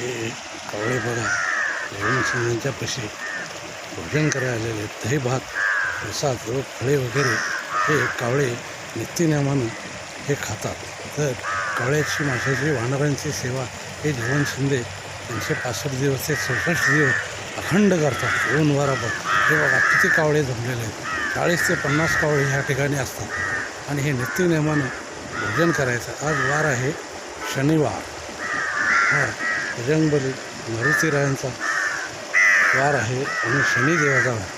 हे कावळे बघा देवान सिंगांच्या पशी भोजन करायला आलेले. दही भात प्रसाद व फळे वगैरे हे कावळे नित्यनेमानं हे खातात. तर कावळ्याची माशाची वानरांची सेवा हे देवान शिंदे 365 दिवस ते 64 दिवस अखंड करतात. ऊन वाराभर हे बघा किती कावळे जमलेले आहेत. 40 ते 50 कावळे ह्या ठिकाणी असतात आणि हे नित्यनेमानं भोजन करायचं. आज वार आहे शनिवार. हा बजरंगबली मारुतीरायांचा वार आहे आणि शनिदेवाचा वार.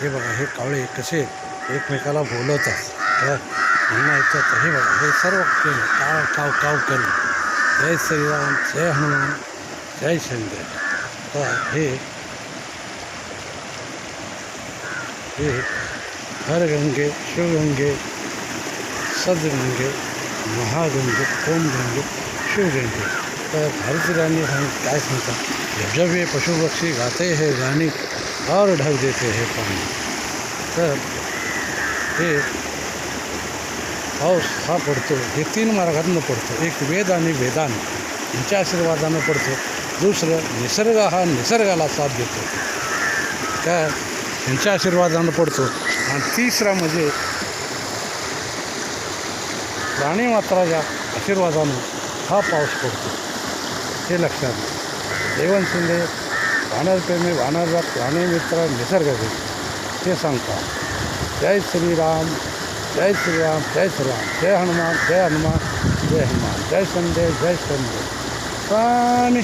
हे बघा हे कावळे कसे एकमेकाला बोलवतात. तर म्हणणं ऐकतात. हे बघा हे सर्व केलं काव काव काव करून जय श्रीराम, जय हनुमान, जय शिंदे. तर हे हर गंगे शिवगंगे सदगंगे महागंगे ओमगंगे शिवगंगे. तर मारुतीरायांनी काय सांगतात, जब जब ये पशु पक्षी गाते हैं गाणी और ढक देते हैं पाणी. तर हे पाऊस हा पडतो हे 3 मार्गातून पडतो. एक वेद आणि वेदान यांच्या आशीर्वादानं पडतो. दुसरं निसर्ग हा निसर्गाला साथ देतो काय यांच्या आशीर्वादानं पडतो. आणि तिसरा म्हणजे प्राणीमात्राच्या आशीर्वादानं हा पाऊस पडतो. हे लक्षात घ्या. देवान शिंदे वानरप्रेमी, वानरजात, प्राणीमित्र, निसर्गप्रेमी हे सांगतात. जय श्रीराम, जय श्रीराम, जय श्रीराम, जय हनुमान, जय हनुमान, जय हनुमान, जय शिंदे, जय शिंदे. स्वामी